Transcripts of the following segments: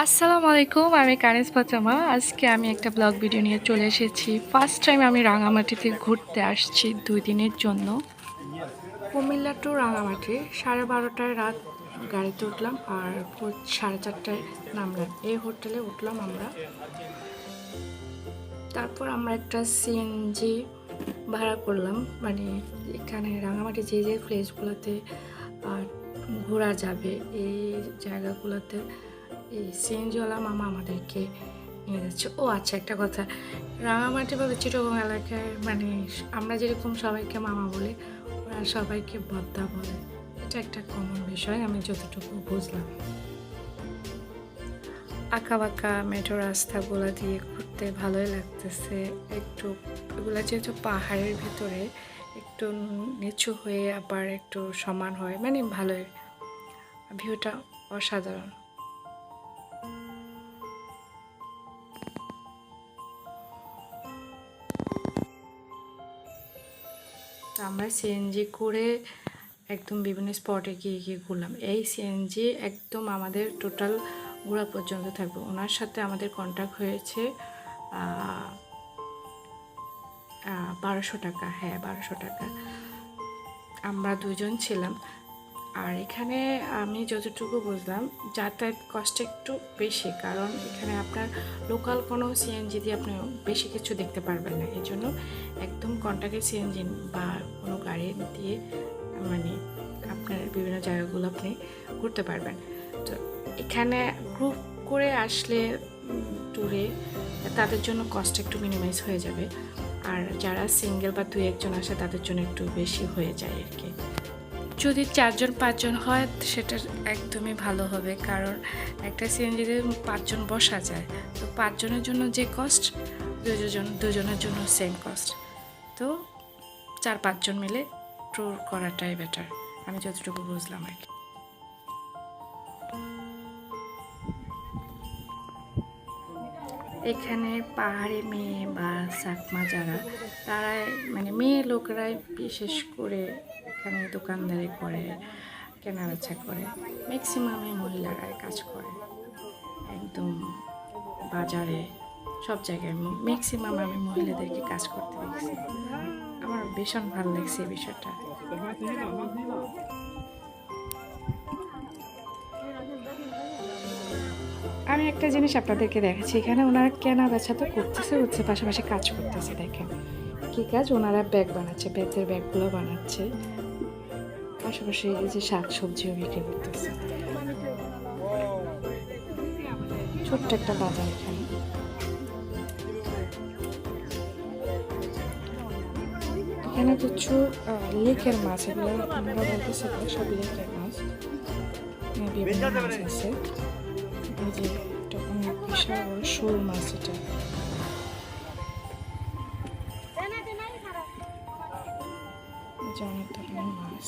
আসসালামু আলাইকুম, আমি কানিজ ফাতেমা। আজকে আমি একটা ব্লগ ভিডিও নিয়ে চলে এসেছি। ফার্স্ট টাইম আমি রাঙামাটিতে ঘুরতে আসছি 2 দিনের জন্য। কুমিল্লা টু রাঙামাটি 12:30টায় রাত গাড়িতে উঠলাম আর 4:30টায় নামলাম। এই হোটেলে উঠলাম আমরা। তারপর আমরা একটা সিএনজি ভাড়া করলাম, মানে এখানে রাঙামাটি যে যে প্লেসগুলোতে ঘোরা যাবে এই জায়গাগুলোতে এই সিএনজিওয়ালা মামা আমাদেরকে নিয়ে যাচ্ছে। ও আচ্ছা, একটা কথা, রাঙামাটি বা চিটাগং এলাকায় মানে আমরা যেরকম সবাইকে মামা বলি, ওরা সবাইকে বদ্দা বলে। এটা একটা কমন বিষয়, আমি যতটুকু বুঝলাম। আঁকা বাঁকা মেঠো রাস্তাগুলো দিয়ে ঘুরতে ভালোই লাগতেছে। একটু এগুলো যেহেতু পাহাড়ের ভিতরে একটু নিচু হয়ে আবার একটু সমান হয়, মানে ভালোই, ভিউটা অসাধারণ। আমরা সিএনজি করে একদম বিভিন্ন স্পটে গিয়ে গিয়ে ঘুরলাম। এই সিএনজি একদম আমাদের টোটাল ঘোরা পর্যন্ত থাকবে। ওনার সাথে আমাদের কন্ট্যাক্ট হয়েছে 1200 টাকা। হ্যাঁ, 1200 টাকা। আমরা দুজন ছিলাম। আর এখানে আমি যতটুকু বুঝলাম, যাতায়াত কষ্ট একটু বেশি, কারণ এখানে আপনার লোকাল কোনো সিএনজি দিয়ে আপনি বেশি কিছু দেখতে পারবেন না। এই জন্য একদম কন্ট্যাক্টের সিএনজি বা কোনো গাড়ি দিয়ে মানে আপনার বিভিন্ন জায়গাগুলো আপনি ঘুরতে পারবেন। তো এখানে গ্রুপ করে আসলে ট্যুরে তাদের জন্য কষ্ট একটু মিনিমাইজ হয়ে যাবে, আর যারা সিঙ্গেল বা 2-1 জন আসে তাদের জন্য একটু বেশি হয়ে যায় আর কি। যদি 4-5 জন হয় সেটা একদমই ভালো হবে, কারণ একটা সিএনজিতে 5 জন বসা যায়। তো 5 জনের জন্য যে কস্ট, দুজনের জন্য সেম কস্ট। তো 4-5 জন মিলে ট্যুর করাটাই বেটার, আমি যতটুকু বুঝলাম আর কি। এখানে পাহাড়ি মেয়ে বা চাকমা যারা, তারাই মানে মেয়ে লোকরাই বিশেষ করে এখানে দোকানদারি করে, কেনাবেচা করে। ম্যাক্সিমামই মহিলারাই কাজ করে একদম বাজারে, সব জায়গায় ম্যাক্সিমাম আমি মহিলাদেরকে কাজ করতে দেখছি। আমার ভীষণ ভালো লাগছে এই বিষয়টা। আমি একটা জিনিস আপনাদেরকে দেখাচ্ছি, এখানে ওনারা কেনা বেচা তো করতেছে, হচ্ছে পাশাপাশি কাজ করতেছে। দেখেন কি কাজ, ওনারা ব্যাগ বানাচ্ছে, বেতের ব্যাগগুলো বানাচ্ছে, পাশাপাশি এই যে শাক সবজিও বিক্রি করতেছে। ছোট্ট একটা বাজার এখানে। এখানে কিছু লেকের মাছ, এগুলো আমরা বলতেছি সব লেকের মাছ, বিভিন্ন মাছ আছে। এই যে এটা অনেক বিশাল বড় শোল মাছ, এটা অনেক ধরনের মাছ।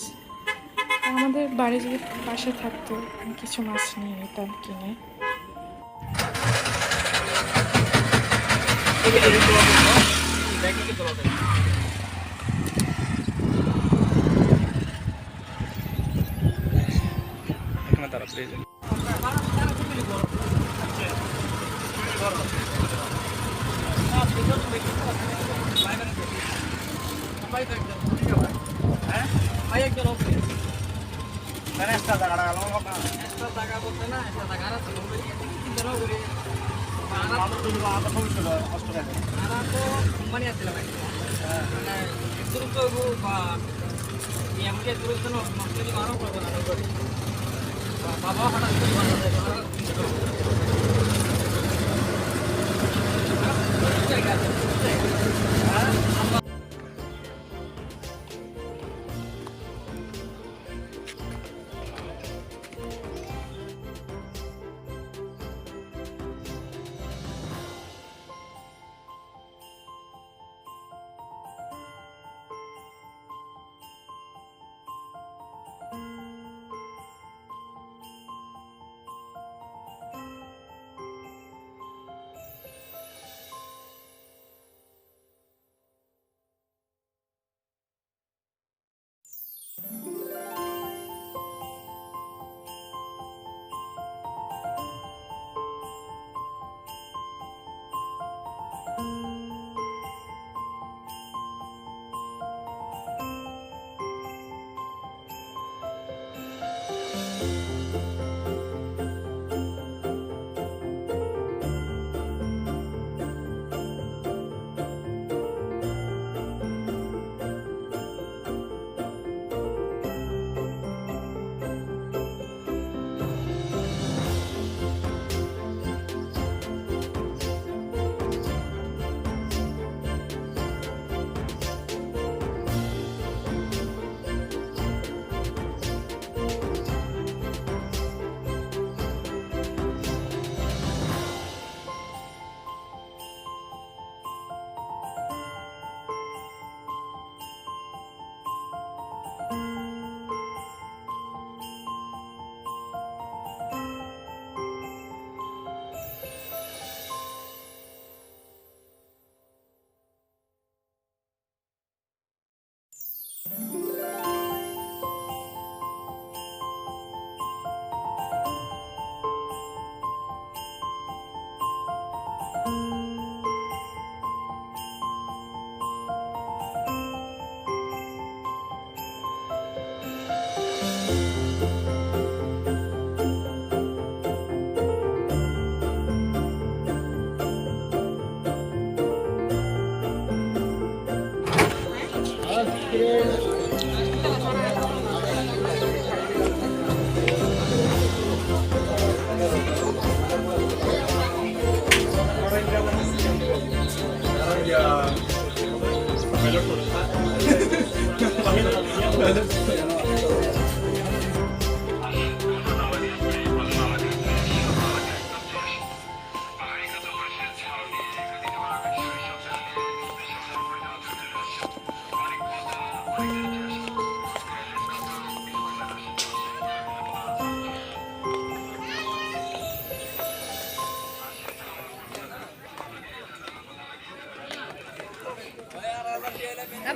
আমাদের বাড়ি যদি পাশে থাকতো, কিছু মাছ নিয়ে নিতাম কিনে। বাবা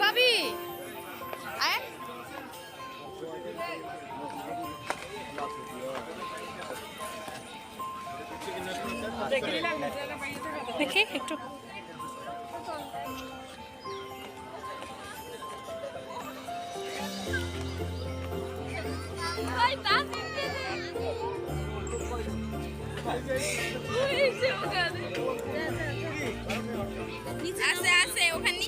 ভাবি দেখি একটু আছে আছে ওখানে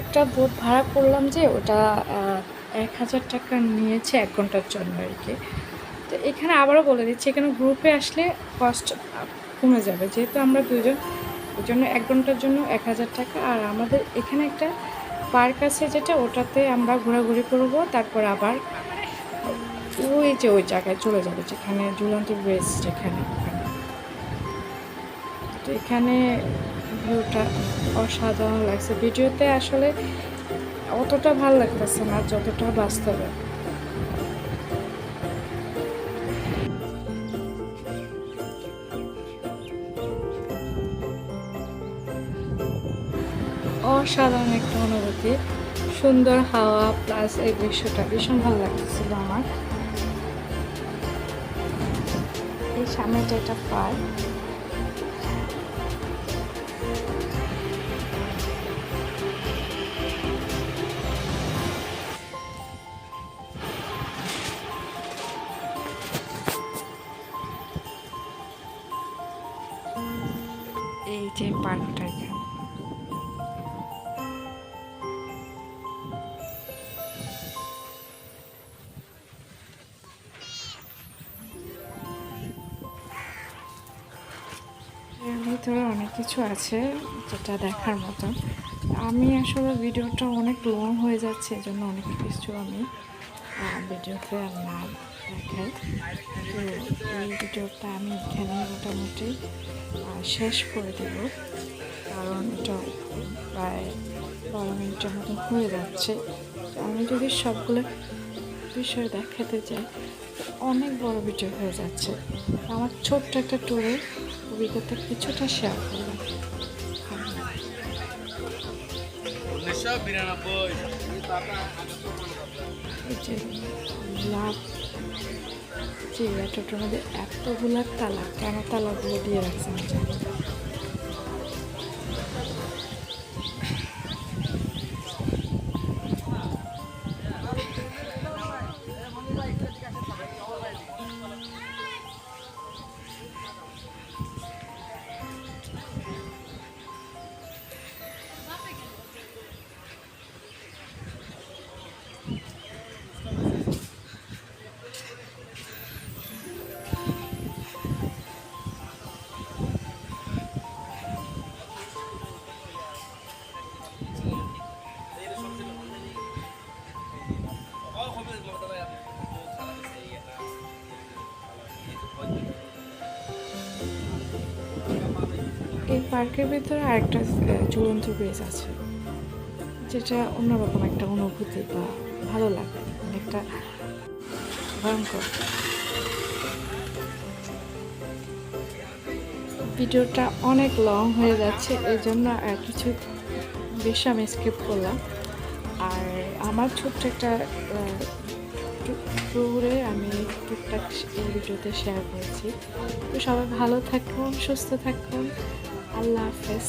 একটা বোট ভাড়া করলাম যে ওটা 1000 টাকা নিয়েছে 1 ঘন্টার জন্য আর কি। তো এখানে আবারও বলে দিচ্ছি, এখানে গ্রুপে আসলে কস্ট কমে যাবে, যেহেতু আমরা দুজন, ওই জন্য 1 ঘন্টার জন্য 1000 টাকা। আর আমাদের এখানে একটা পার্ক আছে যেটা, ওটাতে আমরা ঘোরাঘুরি করব, তারপর আবার ওই যে ওই জায়গায় চলে যাবে যেখানে ঝুলন্ত ব্রিজ যেখানে। তো এখানে ভিউটা অসাধারণ লাগছে, ভিডিওতে আসলে অতটা ভালো লাগতেছে না যতটা বাস্তবে। অসাধারণ একটা অনুভূতি, সুন্দর হাওয়া প্লাস এই দৃশ্যটা ভীষণ ভালো লাগতেছিল আমার। এই সামনেটা একটা পার্ক, এই যে পার্কটা এখানে। এর ভিতরে অনেক কিছু আছে যেটা দেখার মতো। আমি আসলে ভিডিওটা অনেক লং হয়ে যাচ্ছে, এই জন্য অনেক কিছু আমি ভিডিওতে আর না দেখাই। তো এই ভিডিওটা আমি এখানে মোটামুটি শেষ করে দেব, কারণ এটা প্রায় 12 মিনিটের মতো হয়ে যাচ্ছে। আমি যদি সবগুলো বিষয় দেখাতে চাই অনেক বড় ভিডিও হয়ে যাচ্ছে। আমার ছোট্ট একটা ট্যুরের অভিজ্ঞতা কিছুটা শেয়ার করলাম। টোটোর মধ্যে এতগুলা তালা, কেন তালাগুলো দিয়ে রাখছে আমি জানি না। পার্কের ভিতরে আরেকটা ঝুলন্ত ব্রিজ আছে, যেটা অন্যরকম একটা অনুভূতি বা ভালো লাগে, অনেকটা ভয়ঙ্কর। ভিডিওটা অনেক লং হয়ে যাচ্ছে, এই জন্য কিছু বেশি আমি স্কিপ করলাম। আর আমার ছোট্ট একটা ট্যুরে আমি টুকটাক এই ভিডিওতে শেয়ার করেছি। তো সবাই ভালো থাকুন, সুস্থ থাকুন, আল্লাহ হাফেজ।